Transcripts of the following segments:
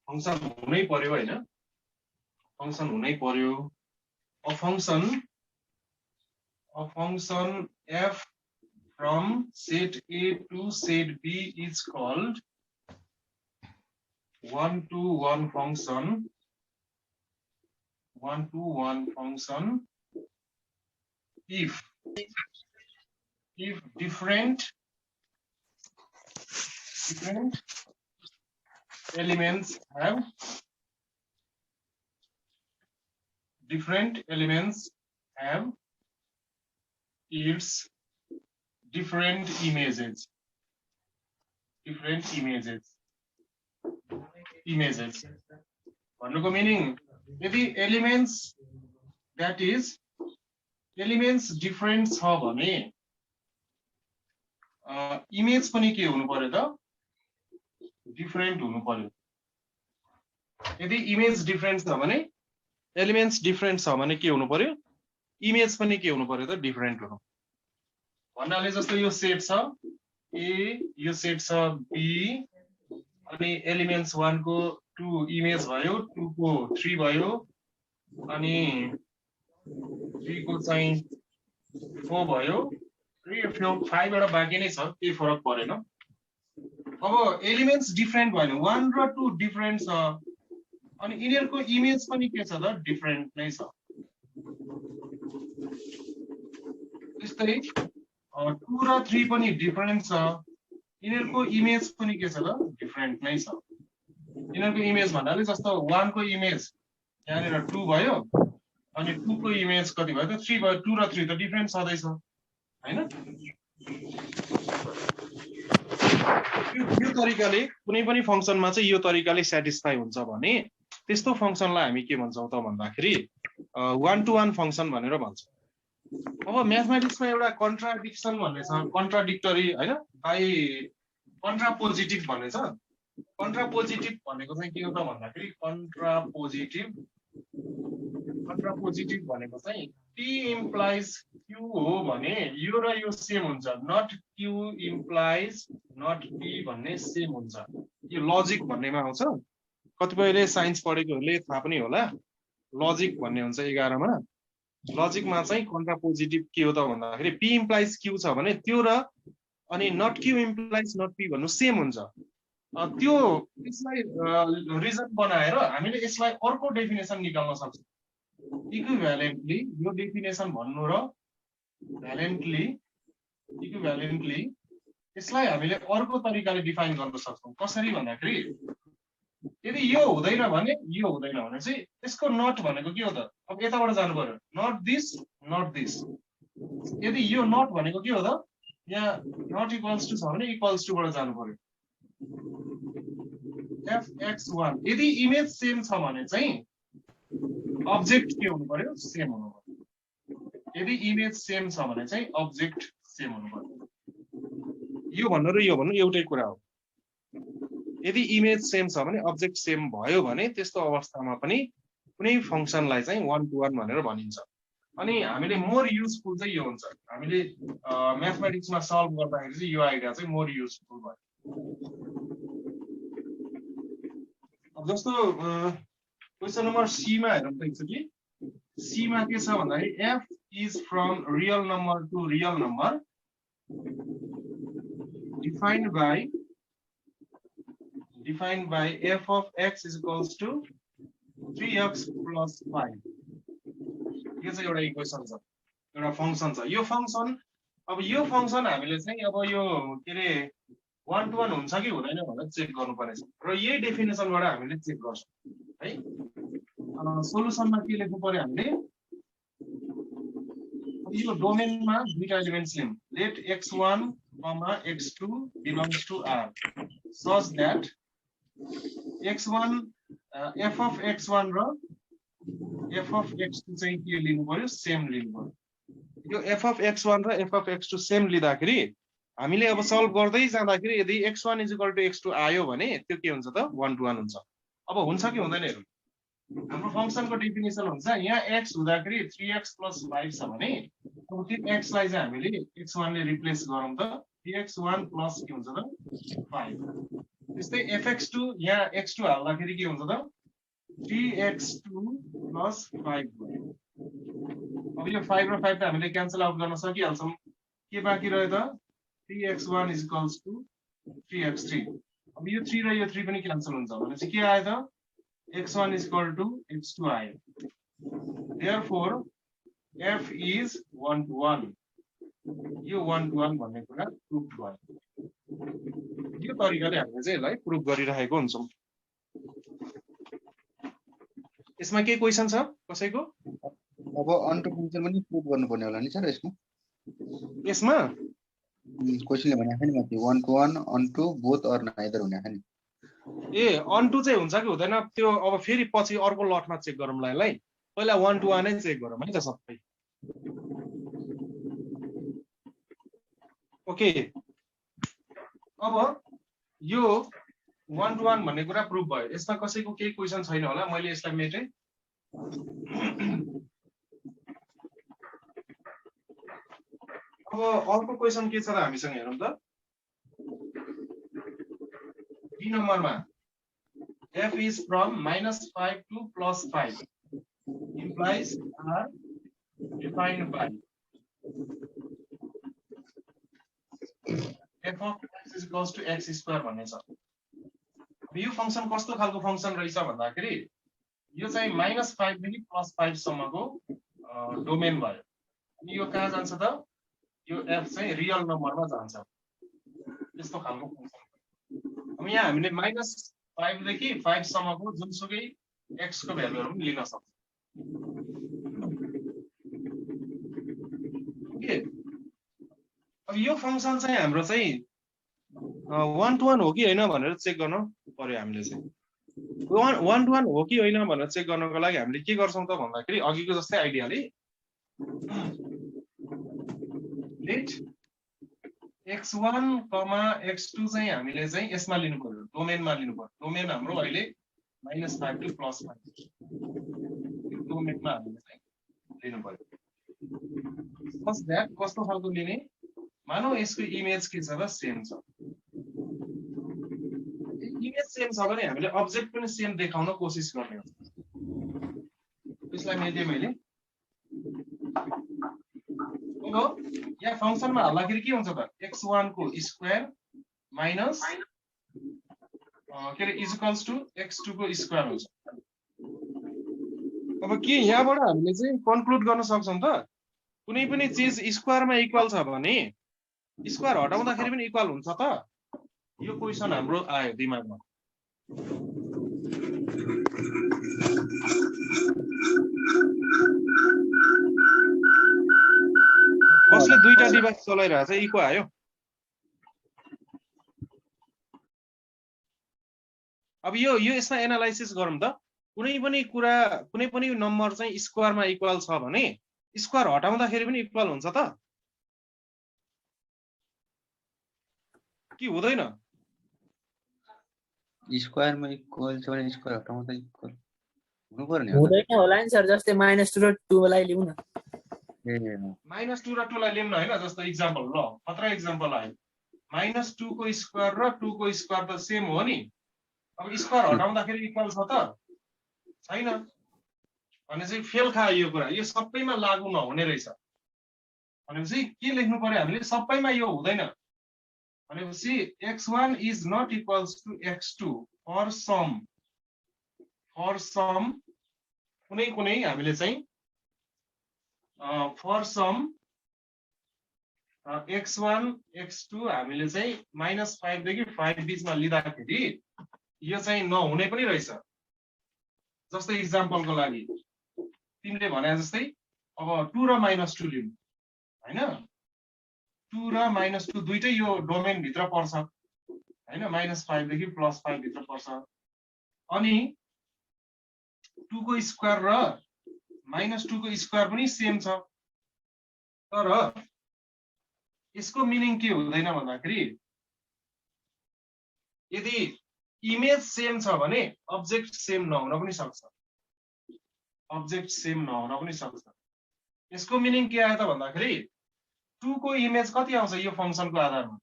Function हुनै पर्यो हैन फंक्शन हुनै पर्यो a function f from set A to set B is called one-to-one function if different elements have its different images भन्नुको meaning यदि elements different छ भने इमेज पनि के हुनु पर्यो त डिफरेन्ट हुनु पर्यो यदि इमेज डिफरेन्ट छ भने एलिमेन्ट्स डिफरेन्ट छ भने के हुनु पर्यो इमेज पनि के हुनु पर्यो त डिफरेन्ट हुनु भन्नाले जस्तो यो सेट छ ए यो सेट छ बी अनि एलिमेन्ट्स 1 को 2 इमेज भयो 2 को 3 भयो अनि 3 को चाहिँ 4 भयो 3 5 एउटा बाँकी नै छ केही फरक परेन अब एलिमेन्ट्स डिफरेन्ट भयो 1 र 2 डिफरेन्ट छ अनि यिनीहरुको इमेज पनि के छ त डिफरेन्ट नै छ त्यस्तै 2 र 3 पनि डिफरेन्ट छ यिनीहरुको इमेज पनि के छ त डिफरेन्ट नै छ यिनीहरुको इमेज भन्नाले जस्तो 1 को इमेज यहाँनिर 2 भयो अनि 2 को इमेज कति भयो त 3 भयो 2 र 3 त डिफरेन्ट छँदै छ हैन यो तरिकाले कुनै पनि फंक्सनमा चाहिँ यो तरिकाले स्याटिस्फाई हुन्छ भने त्यस्तो फंक्सनलाई हामी के भन्छौं त भन्दाखेरि वन टु वन फंक्सन भनेर भन्छौं अब म्याथमेटिक्समा एउटा कन्ट्राडिक्सन भन्ने छ कन्ट्राडिक्टरी हैन बाइ कन्ट्रापोजिटिभ भन्ने छ कन्ट्रापोजिटिभ भनेको चाहिँ के हो त भन्दाखेरि कन्ट्रापोजिटिभ भनेको चाहिँ p implies q हो भने यो र यो सेम हुन्छ not q implies not p भन्ने सेम हुन्छ यो लजिक भन्नेमा आउँछ कतिपयले साइन्स पढेकोहरुले थाहा पनि होला लजिक भन्ने हुन्छ 11 मा लजिकमा चाहिँ कन्ट्रापोजिटिभ के हो त भन्दाखेरि p implies q छ भने त्यो र अनि not q implies not p भन्नु सेम हुन्छ त्यो यसलाई रिजन बनाएर हामीले यसलाई अर्को डेफिनेसन निकाल्न सक्छौं इक्विभ्यालेन्टली यो डेफिनेसन भन्नु र इक्विभ्यालेन्टली यसलाई हामीले अर्को तरिकाले डिफाइन गर्न सक्छौं कसरी भन्दाखेरि यदि यो हुँदैन भने चाहिँ यसको नट भनेको के हो त अब यताबाट जानु पर्यो नट दिस यदि यो नट भनेको के हो त यहाँ नट इक्वल्स टु छ भने इक्वल्स टु बाट जानु पर्यो fx1 यदि इमेज सेम छ भने चाहिँ अब्जेक्ट के हुनु पर्यो सेम हुनु पर्यो यदि इमेज सेम छ भने चाहिँ अब्जेक्ट सेम हुनु पर्यो यो भन्नु र यो भन्नु एउटै कुरा हो यदि इमेज सेम छ भने अब्जेक्ट सेम भयो भने त्यस्तो अवस्थामा पनि कुनै फंक्सनलाई चाहिँ वन टु वन भनेर भनिन्छ अनि हामीले मोर युजफुल चाहिँ यो हुन्छ हामीले म्याथमेटिक्समा सल्भ गर्दाखेरि चाहिँ यो आइडिया चाहिँ मोर युजफुल भयो अब जस्तो क्वेशन नम्बर सी मा हेरौँ त एकचोटी सी मा के छ भन्दाखेरि f is from real number to real number defined by f of x is equals to 3x plus 5 यो चाहिँ एउटा इक्वेसन छ एउटा फंक्सन छ यो फंक्सन हामीले चाहिँ अब यो के रे वन टु वन हुन्छ कि हुँदैन भनेर चेक गर्नु पर्छ र यही डेफिनेसनबाट हामीले चेक गर्छौं है सोलुसनमा के लेख्नु पर्यो हामीले यो डोमेनमा दुईटा एलिमेन्ट्स लियौं late x1 x2 belongs to R such that x1 f of x1 र f of x2 चाहिँ के लिनु पर्यो सेम लिनु पर्यो यो f of x1 र f of x2 सेम लिँदाखेरि हामीले अब सल्भ गर्दै जाँदाखेरि यदि x1 = x2 आयो भने त्यो के हुन्छ त 1 to 1 हुन्छ अब हुन्छ कि हुँदैन हेरौँ हाम्रो फंक्सनको डेफिनेसन हुन्छ यहाँ x हुँदाखेरि 3x + 5 छ भने अब त्यो x लाई चाहिँ हामीले x1 ले रिप्लेस गरौँ त 3x1 + के हुन्छ त 5 त्यस्तै fx2 यहाँ x2 हाल्दाखेरि के हुन्छ त 3x2 plus 5 भयो। अब यो 5 र 5 त हामीले क्यान्सल आउट गर्न सकिहाल्छौँ। के बाँकी रह्यो त 3x1 is equals to 3x3। अब यो 3 र यो 3 पनि क्यान्सल हुन्छ भनेपछि के आयो त x1 is equal to x2 आयो। therefore f is 1 to 1। यो 1 to 1 भन्ने कुरा प्रुफ भयो। यो तरिकाले हामीले चाहिँ यसलाई प्रुफ गरिरहेको हुन्छौँ। यसमा के क्वेशन छ कसैको? अब अन टु फंक्शन पनि प्रुफ गर्नुपर्ने होला नि सर यसमा? यसमा क्वेशनले भनेको नि माथि 1 to 1 onto both or neither भनेको नि। ए अन टु चाहिँ हुन्छ कि हुँदैन त्यो अब फेरि पछि अर्को लटमा चेक गरौँला यसलाई। पहिला 1 to 1 नै चेक गरौँ है त सबै। ओके अब यो 1 to 1 भन्ने कुरा प्रुफ भयो। यसमा कसैको केही क्वेशन छैन होला? मैले यसलाई मेटेँ। अब अर्को क्वेशन के छ त हामीसँग हेरौँ त। डी नम्बरमा f is from -5 to +5 implies r defined by f of x is equals to x square भन्ने छ। यो फंक्शन कस्तो खालको फंक्शन रहेछ भन्दाखेरि यो चाहिँ -5 देखि +5 सम्मको डोमेन भयो। अनि यो कहाँ जान्छ त यो f चाहिँ रियल नम्बरमा जान्छ। यस्तो खालको फंक्शन। अब यहाँ हामीले -5 देखि 5 सम्मको जुनसुकै x को भ्यालुहरु पनि लिन सक्छौं। ओके अब यो फंक्शन चाहिँ हाम्रो चाहिँ 1 to 1 हो कि हैन भनेर चेक गर्न पर्यो हामीले चाहिँ। 1 to 1 हो कि हैन भनेर चेक गर्नको लागि हामीले के गर्छौं त भन्दाखेरि अघिको जस्तै आइडियाले लेट x1, x2 चाहिँ हामीले चाहिँ यसमा लिनु पर्यो, डोमेनमा लिनु पर्यो। डोमेन हाम्रो अहिले -5 to +5 यो डोमेनमा हामीले चाहिँ लिनु पर्यो। सच दैट कस्तो खालको लिने मानौ यसको इमेज के छ त सेम छ। इमेज सेम छ भने हामीले अब्जेक्ट पनि सेम देखाउन कोसिस गर्ने हो। यसलाई मेटे मैले हो यहाँ फंक्शनमा हाल्दाखेरि के हुन्छ त x1 को स्क्वायर माइनस के रे इज इक्वल्स टु x2 को स्क्वायर हुन्छ। अब के यहाँबाट हामीले चाहिँ कन्क्लुड गर्न सक्छौं त कुनै पनि चीज स्क्वायरमा इक्वल छ भने स्क्वायर हटाउँदाखेरि पनि इक्वल हुन्छ त? यो क्वेशन हाम्रो आयो दिमागमा। कसले दुईटा डिभाइस चलाइरहेछ इको आयो? अब यो यसमा एनालाइसिस गरौँ त। कुनै पनि कुरा कुनै पनि नम्बर चाहिँ स्क्वायरमा इक्वल छ भने स्क्वायर हटाउँदाखेरि पनि इक्वल हुन्छ त कि हुँदैन? स्क्वायरमा इक्वल छ भने स्क्वायर हटाउँदा इक्वल हुनु पर्ने हुँदैन होला नि सर। जस्तै -2 र 2 लाई लिउँ न। ए -2 र 2 लाई लिउँ न हैन। जस्तो एक्जाम्पल ल खतरा एक्जाम्पल आयो। -2 को स्क्वायर र 2 को स्क्वायर त सेम हो नि। अब स्क्वायर हटाउँदाखेरि इक्वल छ त छैन भने चाहिँ फेल खायो यो कुरा। यो सबैमा लागू नहुने रहेछ भनेपछि के लेख्नु पर्यो हामीले? सबैमा यो हुँदैन भनेपछि x1 is not equals to x2 for some कुनै कुनै हामीले चाहिँ for some x1 x2 हामीले चाहिँ -5 देखि 5 बीचमा लिँदाखेरि यो चाहिँ नहुने पनि रहेछ। जस्तै एक्जाम्पलको लागि तिमीले भने जस्तै अब 2 र -2 लियौ हैन। 2 र -2 दुईटै यो डोमेन भित्र पर्छ हैन। -5 देखि +5 भित्र पर्छ। अनि 2 को स्क्वायर र -2 को स्क्वायर पनि सेम छ। तर यसको मिनिङ के हुँदैन भन्दाखेरि यदि इमेज सेम छ भने अब्जेक्ट सेम नहुन पनि सक्छ। अब्जेक्ट सेम नहुन पनि सक्छ। यसको मिनिङ के आयो त भन्दाखेरि 2 को इमेज कति आउँछ यो फंक्शनको आधारमा?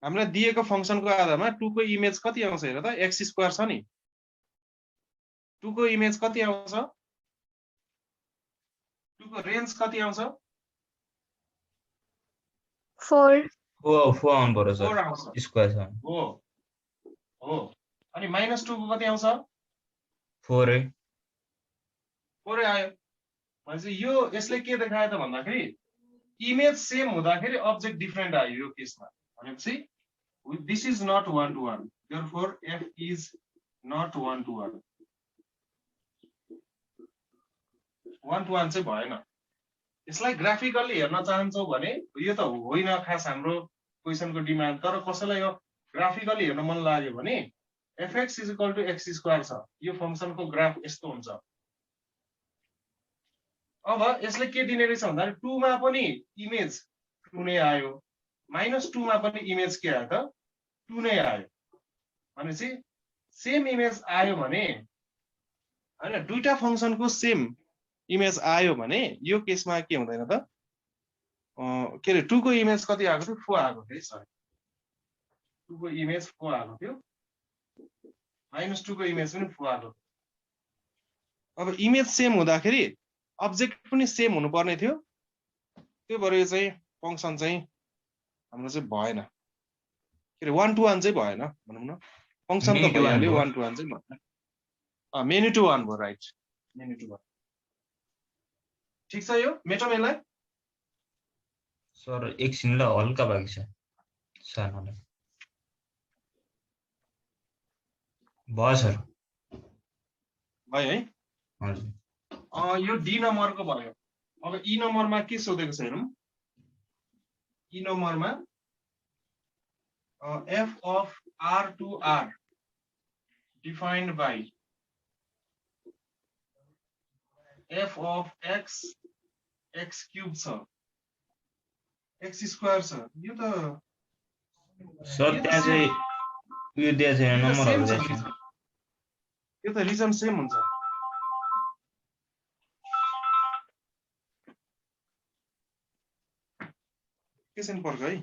हामीलाई दिएको फंक्सनको आधारमा 2 को इमेज कति आउँछ हेर त x स्क्वायर छ नि 2 को इमेज कति आउँछ 2 को रेन्ज कति आउँछ 4 4 आउनु पर्यो 4 सर आउँछ स्क्वायर छ हो हो अनि -2 को कति आउँछ 4 है 4 आयो भनेपछि यो यसले के देखायो त भन्दाखेरि इमेज सेम हुँदाखेरि अब्जेक्ट डिफरेन्ट आयो यो केसमा भनेपछि this is not 1 to 1 therefore f is not 1 to 1 1 to 1 चाहिँ भएन यसलाई ग्राफिकली हेर्न चाहन्छौ भने यो त होइन खास हाम्रो क्वेशनको डिमान्ड तर कसैलाई यो ग्राफिकली हेर्न मन लाग्यो भने fx = x स्क्वायर छ यो फंक्सनको ग्राफ यस्तो हुन्छ अब यसले के दिने रहेछ भन्दा 2 मा पनि इमेज 2 नै आयो -2 मा पनि इमेज के आयो त 2 नै आयो भनेपछि सेम इमेज आयो भने हैन दुईटा फंक्सनको सेम इमेज आयो भने यो केसमा के हुँदैन त के रे 2 को इमेज कति आएको थियो 4 आएको थियो सरी 2 को इमेज 4 आएको थियो -2 को इमेज पनि 4 आएको अब इमेज सेम हुँदाखेरि अब्जेक्ट पनि सेम हुनु पर्ने थियो त्यो भएर यो चाहिँ फंक्सन चाहिँ हाम्रो चाहिँ भएन के रे 1 to 1 चाहिँ भएन भनौं न फंक्सन त भइहाल्यो 1 to 1 चाहिँ भएन मेनी टु 1 भयो राइट मेनी टु 1 ठीक छ यो मेटोमेलाई सर एकछिनलाई हल्का बाँकी छ सानोलाई भयो सर भयो है हजुर यो डी नम्बरको भयो अब ई नम्बरमा के सोधेको छ हेरौँ ई नम्बरमा f of r to r defined by f of x x cube छ x स्क्वायर छ यो त सर त्यहाँ चाहिँ उयो दिएको छैन नम्बरहरु दिएको छैन यो त रिजन सेम हुन्छ एकैछिन पर्ख है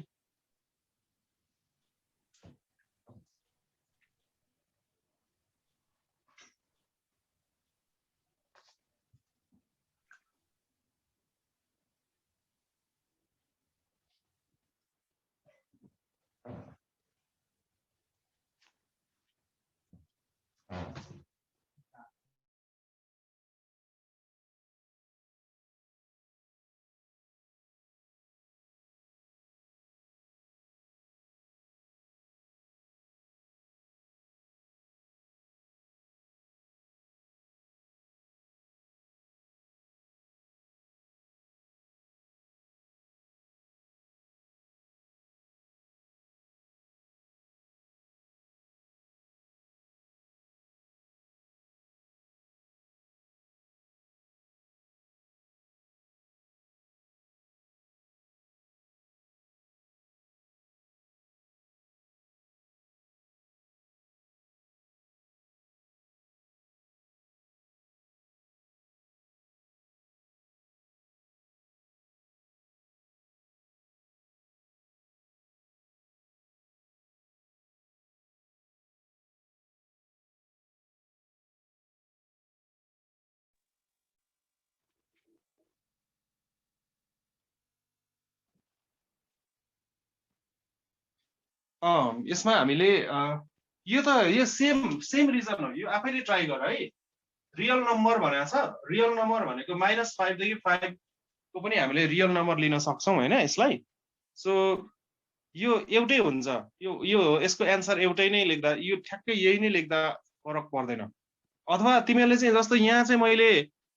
यसमा हामीले यो त यो सेम रिजन हो यो आफैले ट्राई गर है रियल नम्बर भनेको छ रियल नम्बर भनेको -5 देखि 5 को पनि हामीले रियल नम्बर लिन सक्छौं हैन यसलाई सो यो एउटै हुन्छ यो यसको एन्सर एउटै नै लेख्दा यो ठ्याक्कै यही नै लेख्दा फरक पर्दैन अथवा तिमीहरूले चाहिँ जस्तो यहाँ चाहिँ मैले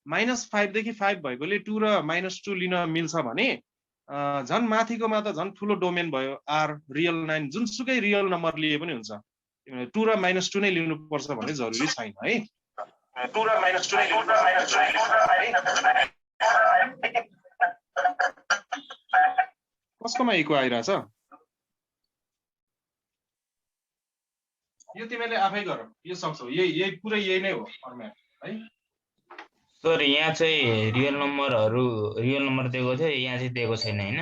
-5 देखि 5 भएकोले 2 र -2 लिन मिल्छ भने झन् माथिकोमा त झन् ठुलो डोमेन भयो r रियल 9 जुनसुकै रियल नम्बर लिए पनि हुन्छ तिमीले 2 र -2 नै लिनु पर्छ भन्ने जरुरी छैन है 2 र -2 नै कसकोमा इको आइराछ यो तिमीले आफै गर यो सक्छौ यही पुरै यही नै हो फर्मेट है सर यहाँ चाहिँ रियल नम्बर दिएको थियो यहाँ चाहिँ दिएको छैन हैन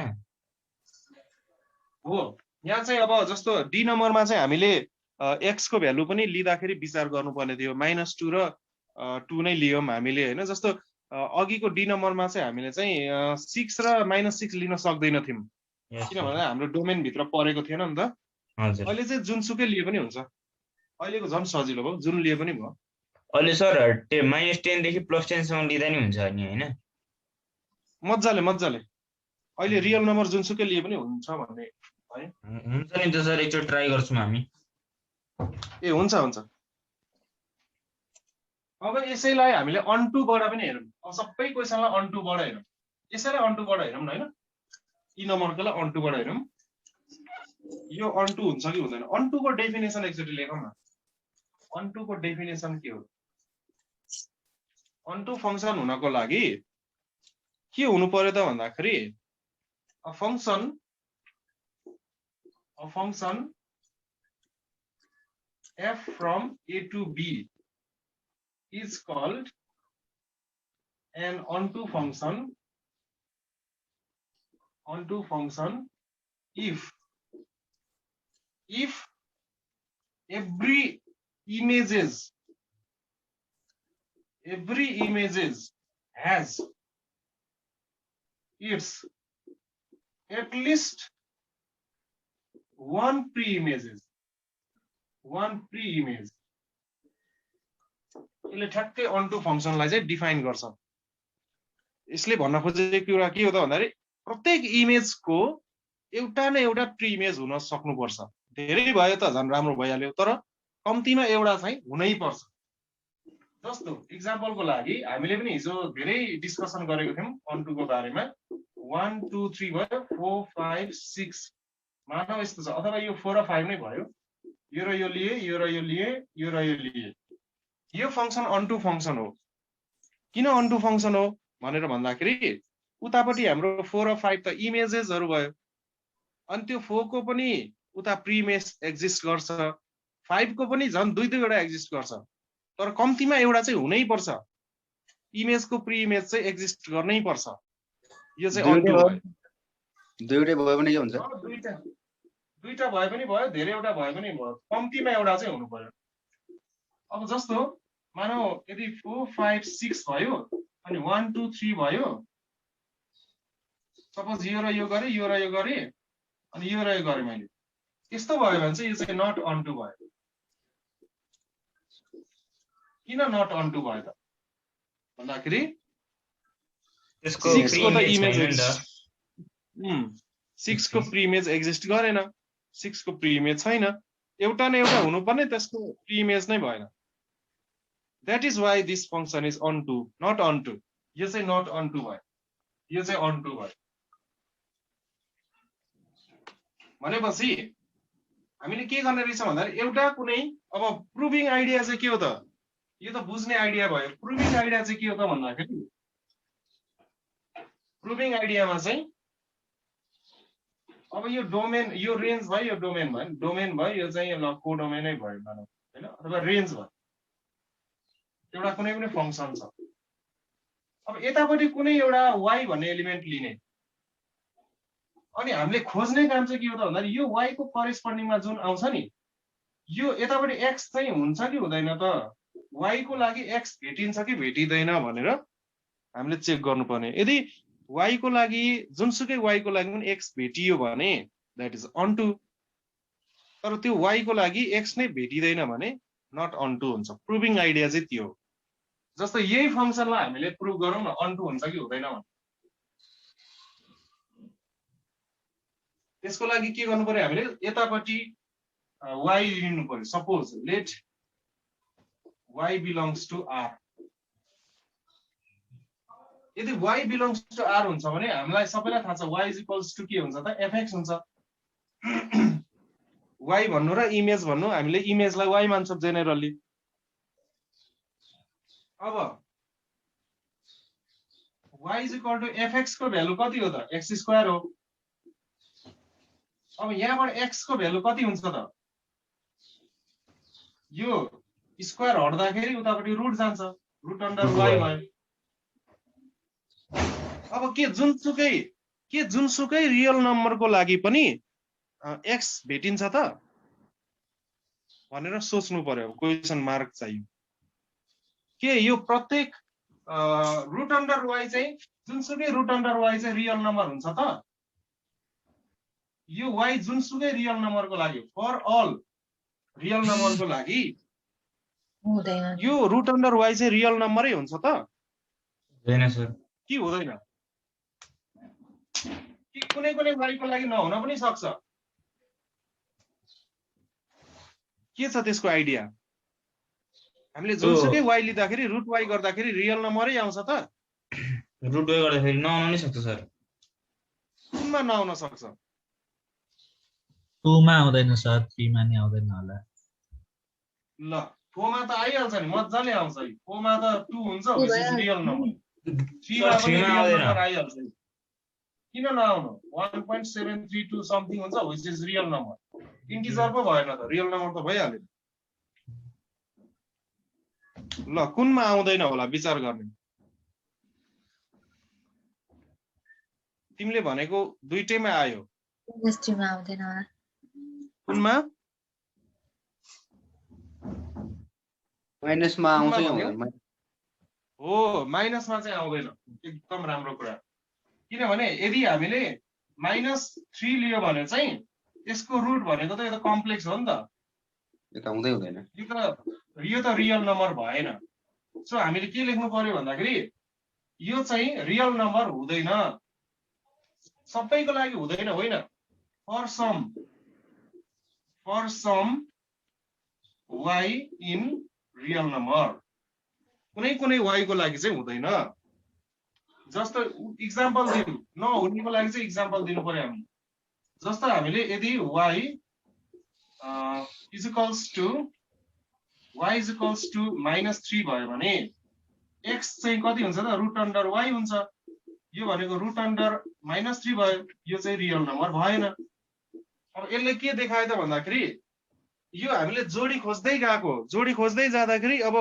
हो यहाँ चाहिँ अब जस्तो डी नम्बरमा चाहिँ हामीले x को भ्यालु पनि लिँदाखेरि विचार गर्नुपर्ने थियो -2 र 2 नै लियौं हामीले हैन जस्तो अघिको डी नम्बरमा चाहिँ हामीले चाहिँ 6 र -6 लिन सक्दैन थियौं Yes, sir. किनभने हाम्रो डोमेन भित्र परेको थिएन नि त हजुर अहिले चाहिँ जुनसुकै लिए पनि हुन्छ अहिलेको झन् सजिलो भयो जुन लिए पनि भयो अहिले सर -10 देखि +10 सम्म लिँदा नि हुन्छ नि हैन मज्जाले मज्जाले अहिले रियल नम्बर जुनसुकै लिए पनि हुन्छ भन्ने हुन्छ नि त सर एकचोटि ट्राई गर्छौँ हामी ए हुन्छ हुन्छ अब यसैलाई हामीले अनटु बाट पनि हेरौँ अब सबै क्वेशनलाई अनटु बाट हेरौँ यसैलाई अनटु बाट हेरौँ न हैन यी नम्बरकोलाई अनटु बाट हेरौँ यो अनटु हुन्छ कि हुँदैन अनटु को डेफिनेसन एकचोटि लेखौँ न अनटु को डेफिनेसन के हो अनटु फंक्सन हुनको लागि के हुनु पर्यो त भन्दाखेरि a function f from a to b is called an onto function if every images has its at least one pre-image यसले ठ्याक्कै onto function लाई चाहिँ डिफाइन गर्छ यसले भन्न खोजेको कुरा के हो त भन्दाखेरि प्रत्येक इमेजको एउटा न एउटा प्री इमेज हुन सक्नुपर्छ धेरै भयो त झन् राम्रो भइहाल्यो तर कम्तीमा एउटा चाहिँ हुनै पर्छ जस्तो एक्जाम्पलको लागि हामीले पनि हिजो धेरै डिस्कसन गरेको थियौं onto को बारेमा 1 2 3 भयो 4 5 6 मानव यस्तो छ अथवा यो 4 र 5 नै भयो यो र यो लिए यो र यो लिए यो र यो लिए यो फंक्सन onto फंक्सन हो किन onto फंक्सन हो भनेर भन्दाखेरि उतापटि हाम्रो 4 र 5 त इमेजेसहरु भयो अनि त्यो 4 को पनि उता प्री इमेज एक्जिस्ट गर्छ 5 को पनि झन् दुई दुईवटा एक्जिस्ट गर्छ तर कम्तीमा एउटा चाहिँ हुनै पर्छ इमेजको प्री इमेज चाहिँ एक्जिस्ट गर्नै पर्छ यो चाहिँ onto भयो दुईटै भयो भने के हुन्छ दुईटा भए पनि भयो धेरैवटा भए पनि भयो कम्तीमा एउटा चाहिँ हुनु पर्यो अब जस्तो मानौ यदि 4 5 6 भयो अनि 1 2 3 भयो सपोज यो र यो गरे यो र यो गरे अनि यो र यो गरे मैले यस्तो भयो भने चाहिँ यो चाहिँ नट onto भयो किन नट onto भयो त भन्दाखेरि त्यसको 6 को त इमेज छैन नि त 6 को प्री इमेज एक्जिस्ट गरेन 6 को प्री इमेज छैन एउटा न एउटा हुनुपर्ने त्यसको प्री इमेज नै भएन that is why this function is onto not onto यो चाहिँ not onto भयो यो चाहिँ onto भयो भनेपछि हामीले के गर्ने रहेछ भन्दा एउटा कुनै अब प्रुभिङ आइडिया चाहिँ के हो त यो त बुझ्ने आइडिया भयो प्रुभिङ आइडिया चाहिँ के हो त भन्दाखेरि प्रुभिङ आइडियामा चाहिँ अब यो डोमेन यो रेन्ज भयो यो डोमेन भयो यो चाहिँ ल कोडोमेनै भयो मानौ हैन अथवा रेन्ज भयो एउटा कुनै पनि फंक्सन छ अब यतापटि कुनै एउटा y भन्ने एलिमेन्ट लिने अनि हामीले खोज्ने काम चाहिँ के हो त भन्दा यो y को करेस्पोन्डिङमा जुन आउँछ नि यो यतापटि x चाहिँ हुन्छ कि हुँदैन त y को लागि x भेटिन्छ कि भेटिदैन भनेर हामीले चेक गर्नुपर्ने यदि y को लागि जुनसुकै y को लागि पनि x भेटियो भने दैट इज onto तर त्यो y को लागि x नै भेटिदैन भने नट onto हुन्छ प्रुभिङ आइडिया चाहिँ त्यो हो जस्तो यही फंक्सनलाई हामीले प्रुभ गरौँ न onto हुन्छ कि हुँदैन भने त्यसको लागि के गर्नु पर्यो हामीले यतापटि y लिनु पर्यो suppose let y belongs to r यदि y belongs to r हुन्छ भने हामीलाई सबैलाई थाहा छ y is equals to के हुन्छ त fx हुन्छ y भन्नु र इमेज भन्नु हामीले इमेजलाई y मान्छौं जेनेरली अब y is equal to fx को भ्यालु कति हो त x स्क्वायर हो अब यहाँबाट x को भ्यालु कति हुन्छ त यो स्क्वायर हट्दाखेरि उतापटि रुट जान्छ रुट अन्डर y भयो अब के जुनसुकै रियल नम्बरको लागि पनि एक्स भेटिन्छ त भनेर सोच्नु पर्यो क्वेसन मार्क चाहियो के यो प्रत्येक रुट अन्डर वाइ चाहिँ जुनसुकै रुट अन्डर वाइ चाहिँ रियल नम्बर हुन्छ त यो वाइ जुनसुकै रियल नम्बरको लागि फर अल रियल नम्बरको लागि हुँदैन यो रुट अन्डर वाइ चाहिँ रियल नम्बरै हुन्छ त हुँदैन सर कि हुँदैन कि कुनै कुनै वाइको लागि नहुन पनि सक्छ के छ त्यसको आइडिया हामीले जुनसुकै वाइ लिँदाखेरि रुट वाइ गर्दाखेरि रियल नम्बरै आउँछ त रुट वाइ गर्दाखेरि नआउन नि सक्छ सर कुनमा नआउन सक्छ 2 मा आउँदैन सर 3 मा नि आउँदैन होला ल 4 मा त आइहाल्छ नि मजाले आउँछ 4 मा त 2 हुन्छ which is रियल नम्बर 3 मा पनि रियल नम्बर आइहाल्छ किन नआउनु 1.732 समथिङ हुन्छ which is real number integer पो भएन त रियल नम्बर त भइहाल्यो ल कुनमा आउँदैन होला विचार गर्ने तिमीले भनेको दुईटैमा आयो केमिस्ट्रीमा आउँदैन होला कुनमा माइनसमा आउँछ हो माइनसमा चाहिँ आउँदैन एकदम राम्रो कुरा किनभने यदि हामीले -3 लियो भने चाहिँ यसको रुट भनेको त यो त कम्प्लेक्स हो नि त यता हुँदै हुँदैन यो त रियल नम्बर भएन सो हामीले के लेख्नु पर्यो भन्दाखेरि यो चाहिँ रियल नम्बर हुँदैन सबैको लागि हुँदैन होइन for some Y in real number कुनै कुनै वाइ को लागि चाहिँ हुँदैन जस्तो इक्जाम्पल दिनु नहुनेको लागि चाहिँ इक्जाम्पल दिनु पर्यो हामी जस्तो हामीले यदि y इज इक्वल्स टु -3 भयो भने x चाहिँ कति हुन्छ त रुट अन्डर y हुन्छ यो भनेको रुट अन्डर -3 भयो यो चाहिँ रियल नम्बर भएन अब यसले के देखायो त भन्दाखेरि यो हामीले जोडी खोज्दै गएको जोडी खोज्दै जाँदाखेरि अब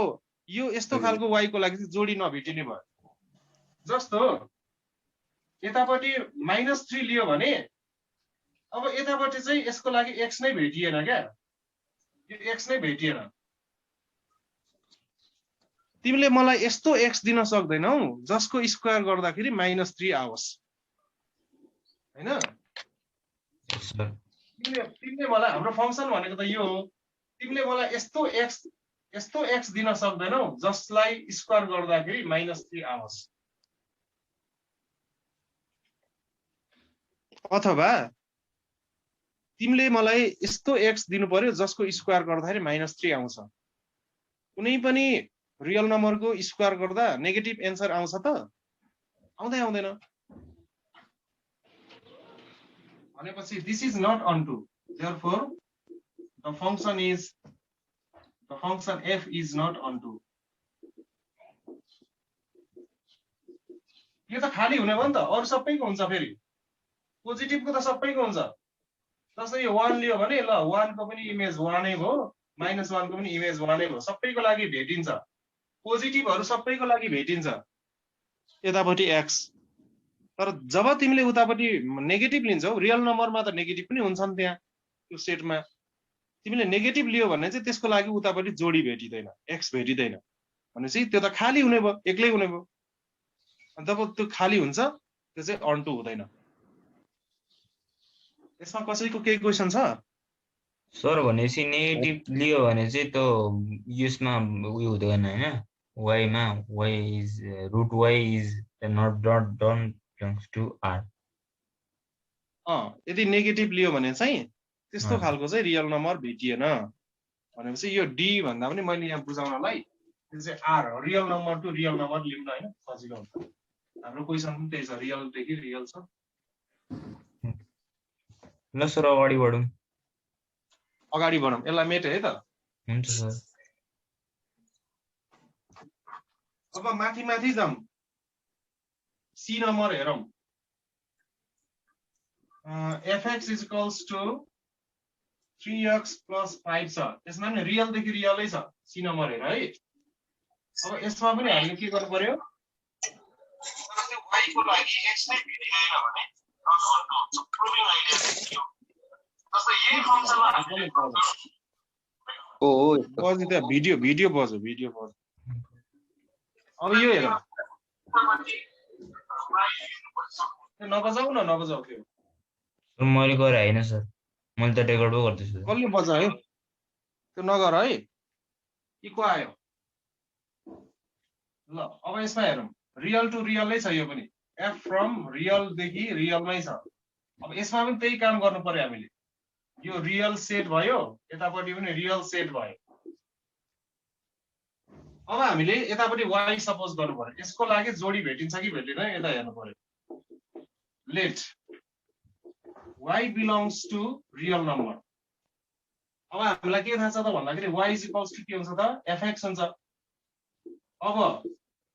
यो यस्तो खालको y को लागि चाहिँ जोडी नभेटिने भयो जस्तो यतापट्टि -3 लियो भने अब यतापट्टि चाहिँ यसको लागि x नै भेटिएन क्या यो x नै भेटिएन तिमीले मलाई यस्तो x दिन सक्दैनौ जसको स्क्वायर गर्दाखेरि -3 आओस् हैन तिमीले मलाई हाम्रो फंक्सन भनेको त यो हो तिमीले मलाई यस्तो x दिन सक्दैनौ जसलाई स्क्वायर गर्दाखेरि -3 आओस् अथवा तिमीले मलाई यस्तो x दिनु पर्यो जसको स्क्वायर गर्दाखेरि -3 आउँछ कुनै पनि रियल नम्बरको स्क्वायर गर्दा नेगेटिभ एन्सर आउँछ त आउँदैन भनेपछि this is not onto therefore the function f is not onto यो त खाली हुने भयो नि त अरु सबैको हुन्छ फेरि पोजिटिभको त सबैको हुन्छ जस्तै यो 1 लियो भने ल 1 को पनि इमेज 1 नै भयो -1 को पनि इमेज 1 नै भयो सबैको लागि भेटिन्छ पोजिटिभहरु सबैको लागि भेटिन्छ यतापट्टि x तर जब तिमीले उतापट्टि नेगेटिभ लिन्छौ रियल नम्बरमा त नेगेटिभ पनि हुन्छ नि त्यहाँ त्यो सेटमा तिमीले नेगेटिभ लियो भने चाहिँ त्यसको लागि उतापट्टि जोडी भेटिदैन x भेटिदैन भनेपछि त्यो त खाली हुने भयो एक्लै हुने भयो अनि तब त्यो खाली हुन्छ त्यो चाहिँ अन्टु हुँदैन यसमा कसैको केही क्वेशन छ सर भनेपछि नेगेटिभ लियो भने चाहिँ त यसमा उयो हुँदैन हैन y मा y is root y is not belongs to r यदि नेगेटिभ लियो भने चाहिँ त्यस्तो खालको चाहिँ रियल नम्बर भेटिएन भनेपछि यो d भन्दा पनि मैले यहाँ बुझाउनलाई त्यो चाहिँ r हो real number to real number लिउन हैन सजिलो हुन्छ हाम्रो क्वेशन पनि त्यही छ रियल देखि रियल छ ल सर अगाडि बढौं यसलाई मेटे है त हुन्छ सर अब माथि जाम सी नम्बर हेरौं fx is equals to 3x plus 5 छ यसमा पनि रियल देखि रियलै छ सी नम्बर हेर है अब यसमा पनि हामीले के गर्नु पर्यो y को लागि x नै भेटिदैन भने ओ यस्तो बज्यो त्यहाँ भिडियो बज्यो अब यो हेर नबजाऊ त्यो सर मैले गरे होइन सर मैले त रेकर्ड पो गर्दैछु सर। कसले बजायो त्यो नगर है इको आयो ल अब यसमा हेरौँ रियल टु रियलै छ यो पनि एफ फ्रम रियल देखि रियलमै छ अब यसमा पनि त्यही काम गर्नु पर्यो हामीले यो रियल सेट भयो यतापट्टि पनि रियल सेट भयो अब हामीले यतापट्टि y सपोज गर्नु पर्यो यसको लागि जोडी भेटिन्छ कि भेटिँदैन यता हेर्नु पर्यो let y belongs to real number अब हामीलाई के थाहा छ त भन्दाखेरि y इज इक्वल्स टु के हुन्छ त fx हुन्छ अब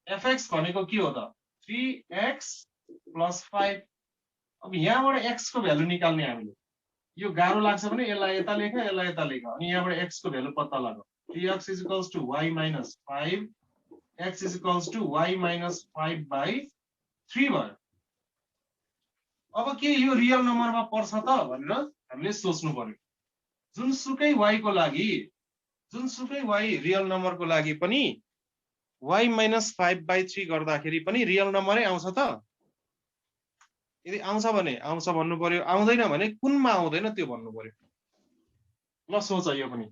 fx भनेको के हो त 3x + 5 अब यहाँबाट x को भ्यालु निकाल्ने हामीले यो गाह्रो लाग्छ भने यसलाई यता लेख यसलाई यता लेख अनि यहाँबाट x को भ्यालु पत्ता लगाऊ 3x = y - 5 x = y - 5/3 भयो अब के यो रियल नम्बरमा पर्छ त भनेर हामीले सोच्नु पर्यो जुनसुकै y को लागि जुनसुकै y रियल नम्बरको लागि पनि y - 5/3 गर्दाखेरि पनि रियल नम्बरै आउँछ त यदि आउँछ भने आउँछ भन्नु पर्यो आउँदैन भने कुनमा आउँदैन त्यो भन्नु पर्यो ल सोच यो पनि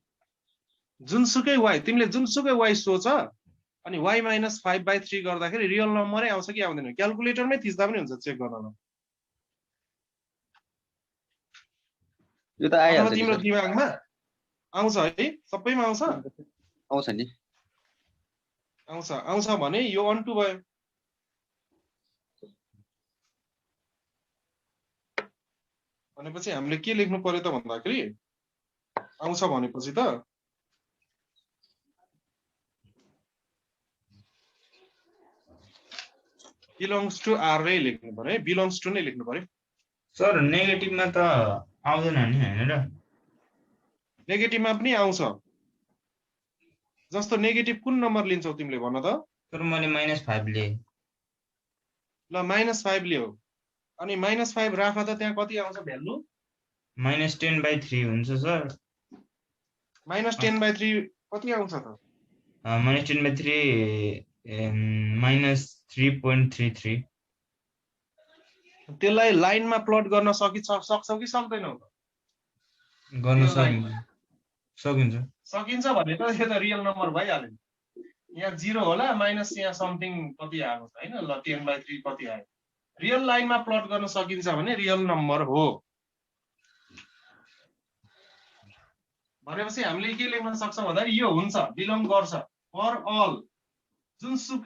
जुनसुकै y तिमीले जुनसुकै y सोच अनि y - 5/3 गर्दाखेरि रियल नम्बरै आउँछ कि आउँदैन क्याल्कुलेटरमै थिच्दा पनि हुन्छ चेक गर्न यो त आइहाल्छ नि तिम्रो सर दिमागमा आउँछ है सबैमा आउँछ आउँछ नि आउँछ भने यो अन2 भयो भनेपछि हामीले के लेख्नु पर्यो त भन्दाखेरि आउँछ भनेपछि त बिलोङ्स टु आर नै लेख्नु पर्यो है बिलोङ्स टु नै लेख्नु पर्यो सर नेगेटिभमा त आउँदैन नि हैन र नेगेटिभमा पनि आउँछ जस्तो नेगेटिभ कुन नम्बर लिन्छौ तिमीले भन त सर मैले -5 लिए ल -5 लियो अनि -5 राख त त्यहाँ कति आउँछ भ्यालु -10/3 हुन्छ सर -10/3 कति आउँछ त -10/3 -3.33 त्यसलाई लाइनमा प्लट गर्न सक्छौ कि सक्दैनौ त गर्न यो सकिन्छ सकिन्छ भने त यो त रियल नम्बर भइहाल्यो यहाँ 0 होला माइनस यहाँ समथिङ कति आएको छ हैन ल 10/3 कति आयो रियल लाइनमा प्लट गर्न सकिन्छ भने रियल नम्बर हो भनेपछि हामीले के लेख्न सक्छौं भन्दा यो हुन्छ बिलोङ गर्छ फर अल जुनसुकै